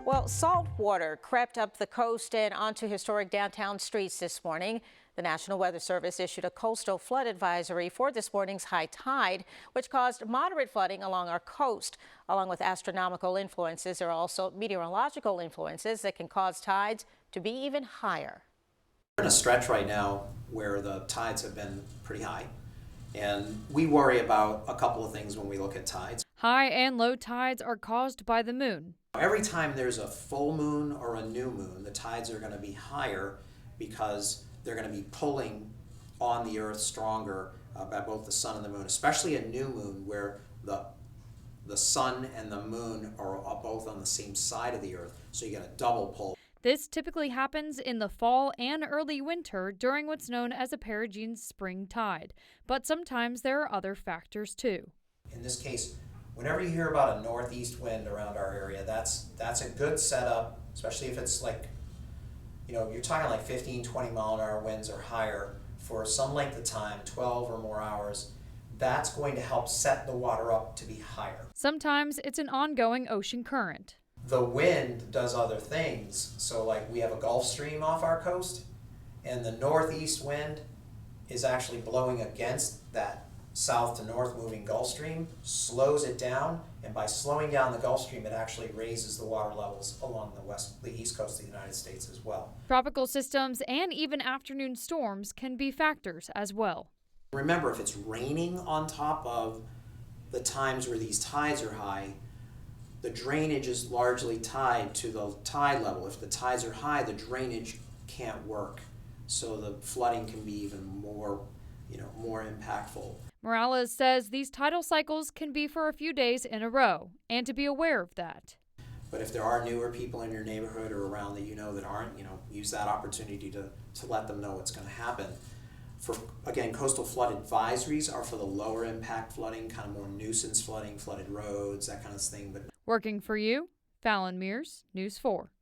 Well, salt water crept up the coast and onto historic downtown streets this morning. The National Weather Service issued a coastal flood advisory for this morning's high tide, which caused moderate flooding along our coast. Along with astronomical influences, there are also meteorological influences that can cause tides to be even higher. We're in a stretch right now where the tides have been pretty high, and we worry about a couple of things when we look at tides. High and low tides are caused by the moon. Every time there's a full moon or a new moon, the tides are going to be higher because they're going to be pulling on the earth stronger by both the sun and the moon, especially a new moon where the sun and the moon are both on the same side of the earth, so you get a double pull. This typically happens in the fall and early winter during what's known as a perigene spring tide, but sometimes there are other factors too. In this case, whenever you hear about a northeast wind around our area, that's a good setup, especially if it's like, you're talking like 15, 20 mile an hour winds or higher for some length of time, 12 or more hours. That's going to help set the water up to be higher. Sometimes it's an ongoing ocean current. The wind does other things. So like we have a Gulf Stream off our coast, and the northeast wind is actually blowing against that south to north moving Gulf Stream, slows it down, and by slowing down the Gulf Stream, it actually raises the water levels along the east coast of the United States as well. Tropical systems and even afternoon storms can be factors as well. Remember, if it's raining on top of the times where these tides are high, the drainage is largely tied to the tide level. If the tides are high, the drainage can't work, so the flooding can be even more impactful. Morales says these tidal cycles can be for a few days in a row, and to be aware of that. But if there are newer people in your neighborhood or around that that aren't, use that opportunity to let them know what's going to happen. Again, coastal flood advisories are for the lower impact flooding, kind of more nuisance flooding, flooded roads, that kind of thing. But working for you, Fallon Mears, News 4.